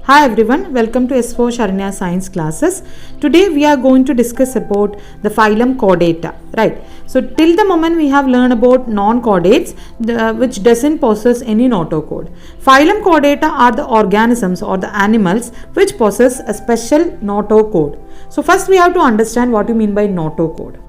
Hi everyone, welcome to S4 Sharanya Science classes. Today we are going to discuss about the phylum Chordata, right? So till the moment we have learned about non-chordates which doesn't possess any notochord. Phylum Chordata are the organisms or the animals which possess a special notochord. So first we have to understand what you mean by notochord.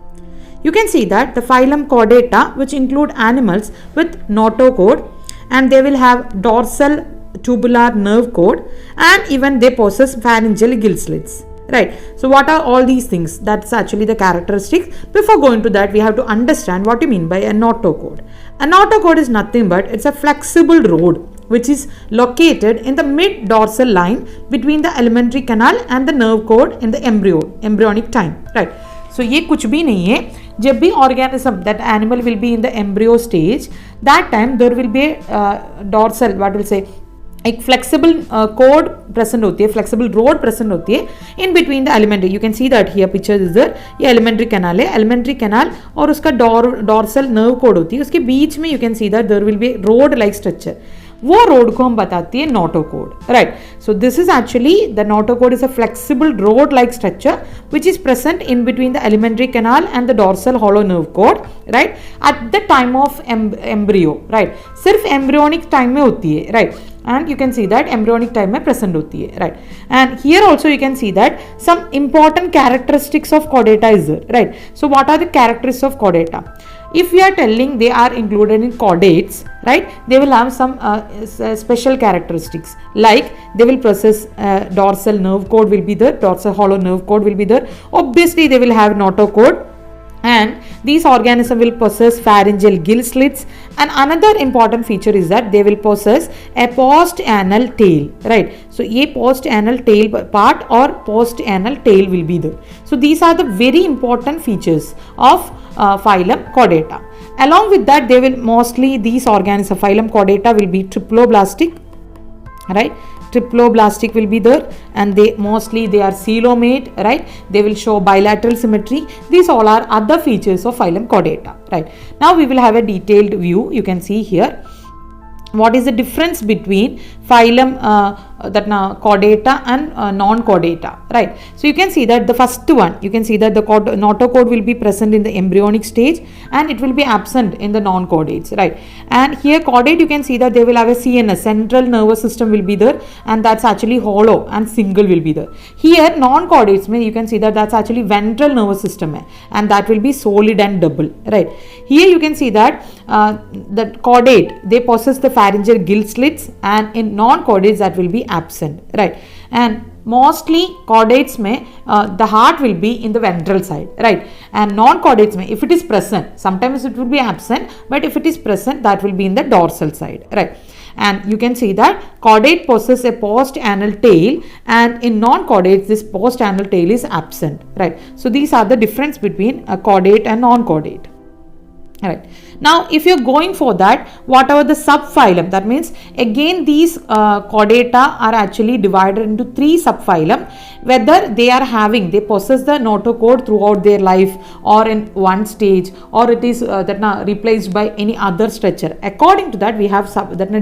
You can see that the phylum Chordata which include animals with notochord, and they will have dorsal tubular nerve cord, and even they possess pharyngeal gill slits, right? So what are all these things? That's actually the characteristics. Before going to that, we have to understand what you mean by a notochord. A notochord is nothing but it's a flexible rod which is located in the mid dorsal line between the alimentary canal and the nerve cord in the embryonic time, right? So ये कुछ भी नहीं है. जब भी organism, that animal will be in the embryo stage, that time there will be a dorsal, what will say, एक flexible cord present होती है, फ्लेक्सिबल रोड प्रेजेंट होती है in between the alimentary. You can see that here picture is there. ये alimentary canal है, alimentary canal और उसका dorsal nerve code होती है. उसके बीच में you can see that there will be rod like structure. वो रोड को हम बताती है notochord, right? So this is actually the notochord is a flexible rod like structure which is present in between the alimentary canal and the dorsal hollow nerve cord, right, at the time of embryo, right? सिर्फ embryonic time में होती है, right? And you can see that embryonic time में present होती है, right? And here also you can see that some important characteristics of chordata is there, right? So what are the characteristics of chordata? If we are telling they are included in chordates, right, they will have some special characteristics, like they will possess dorsal nerve cord will be there, dorsal hollow nerve cord will be there. Obviously they will have notochord, and these organisms will possess pharyngeal gill slits. And another important feature is that they will possess a post-anal tail, right? So ये post-anal tail part or post-anal tail will be there. So these are the very important features of phylum Chordata. Along with that, they will mostly, these organisms, phylum Chordata will be triploblastic, right? Triploblastic will be there, and they are coelomate, right? They will show bilateral symmetry. These all are other features of phylum Chordata, right? Now we will have a detailed view. You can see here what is the difference between phylum Chordata and non-chordata, right? So you can see that the first one, you can see that the notochord will be present in the embryonic stage and it will be absent in the non-chordates, right? And here chordate, you can see that they will have a CNS, central nervous system will be there, and that's actually hollow and single will be there. Here non-chordates, you can see that that's actually ventral nervous system, and that will be solid and double, right? Here you can see that the chordate, they possess the pharyngeal gill slits, and in non-chordates that will be absent, right? And mostly chordates the heart will be in the ventral side, right? And non-chordates if it is present, sometimes it will be absent, but if it is present, that will be in the dorsal side, right? And you can see that chordate possesses a post-anal tail, and in non-chordates this post-anal tail is absent, right? So these are the difference between a chordate and non-chordate. Alright. Now, if you're going for that, whatever the subphylum, that means again these chordata are actually divided into three subphylum, whether they possess the notochord throughout their life or in one stage, or it is replaced by any other structure. According to that, we have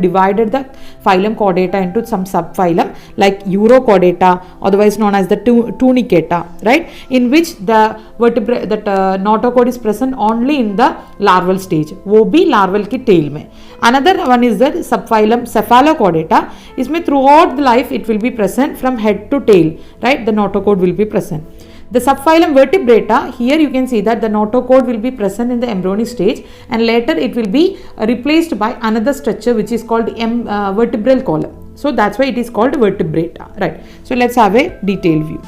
divided the phylum Chordata into some subphylum like Urochordata, otherwise known as the Tunicata, right? In which the vertebrate notochord is present only in the larval stage, वो भी larval की tail में. Another one is the subphylum Cephalochordata. इसमें throughout the life it will be present from head to tail, right? The notochord will be present. The subphylum Vertebrata, here you can see that the notochord will be present in the embryonic stage, and later it will be replaced by another structure which is called vertebral column. So that's why it is called Vertebrata, right? So let's have a detailed view.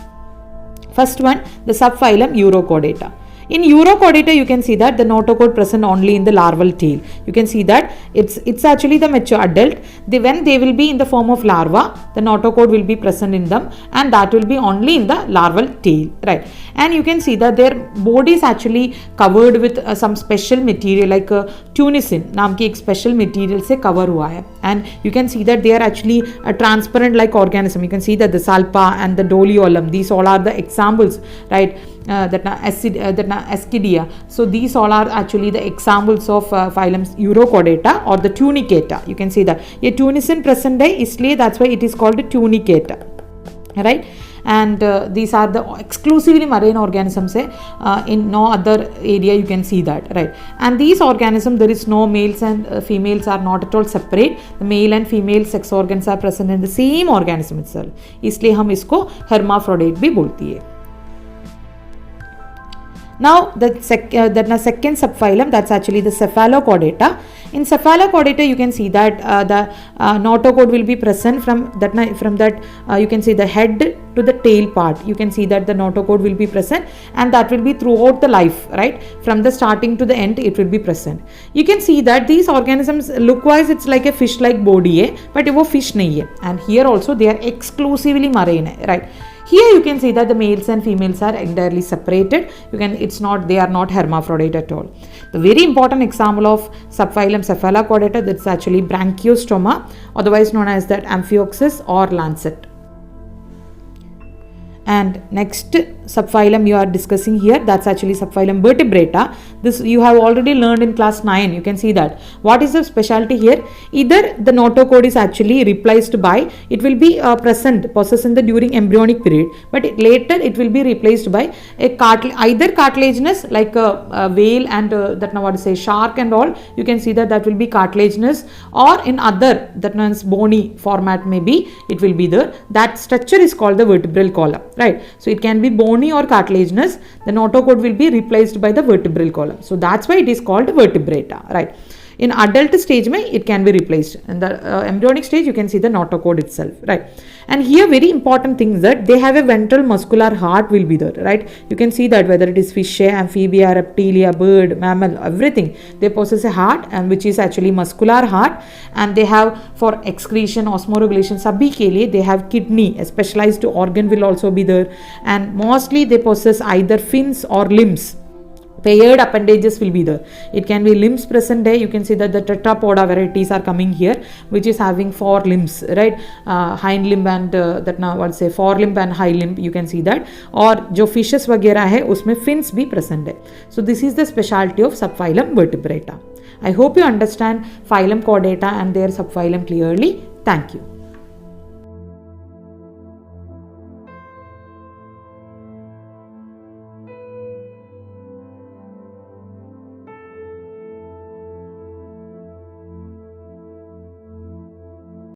First one, the subphylum Urochordata. In Urochordata, you can see that the notochord present only in the larval tail. You can see that it's actually the mature adult. When they will be in the form of larva, the notochord will be present in them, and that will be only in the larval tail, right? And you can see that their body is actually covered with some special material like tunicin नाम की एक special material से cover हुआ है. And you can see that they are actually a transparent like organism. You can see that the salpa and the doliolum, these all are the examples, right? Ascidia. So these all are actually the examples of phylum Urochordata or the Tunicata. You can see that ये tunicin present है, इसलिए that's why it is called a tunicata, right? And these are the exclusively marine organisms. In no other area you can see that, right? And these organisms, there is no males and females are not at all separate. The male and female sex organs are present in the same organism itself. इसलिए हम इसको hermaphrodite भी बोलती है. Now the second subphylum, that's actually the Cephalochordata. In Cephalochordata you can see that the notochord will be present from that you can see the head to the tail part. You can see that the notochord will be present, and that will be throughout the life, right? From the starting to the end it will be present. You can see that these organisms look wise it's like a fish like body, but वो fish नहीं है. And here also they are exclusively marine, right? Here you can see that the males and females are entirely separated. They are not hermaphrodite at all. The very important example of subphylum Cephalochordata, that's actually Branchiostoma, otherwise known as that Amphioxus or lancet. And next subphylum you are discussing here, that's actually subphylum Vertebrata. This you have already learned in class 9. You can see that. What is the specialty here? Either the notochord is actually replaced by, it will be possessed in the during embryonic period, but later it will be replaced by a either cartilaginous like a whale and shark and all. You can see that will be cartilaginous, or in other, that means bony format maybe it will be there. That structure is called the vertebral column, right? So it can be bony or cartilaginous. The notochord will be replaced by the vertebral column. So that's why it is called vertebrata, right? In adult stage it can be replaced. In the embryonic stage you can see the notochord itself, right? And here very important thing is that they have a ventral muscular heart will be there, right? You can see that whether it is fish, amphibia, reptilia, bird, mammal, everything, they possess a heart, and which is actually muscular heart, and they have for excretion, osmoregulation, sabhi ke liye they have kidney, a specialized organ will also be there, and mostly they possess either fins or limbs. Paired appendages will be there. It can be limbs present there. You can see that the tetrapoda varieties are coming here, which is having 4 limbs, right? Hind limb and forelimb and high limb. You can see that. Or जो fishes वगैरह है उसमें fins भी present है. So this is the specialty of subphylum Vertebrata. I hope you understand phylum Chordata and their subphylum clearly. Thank you.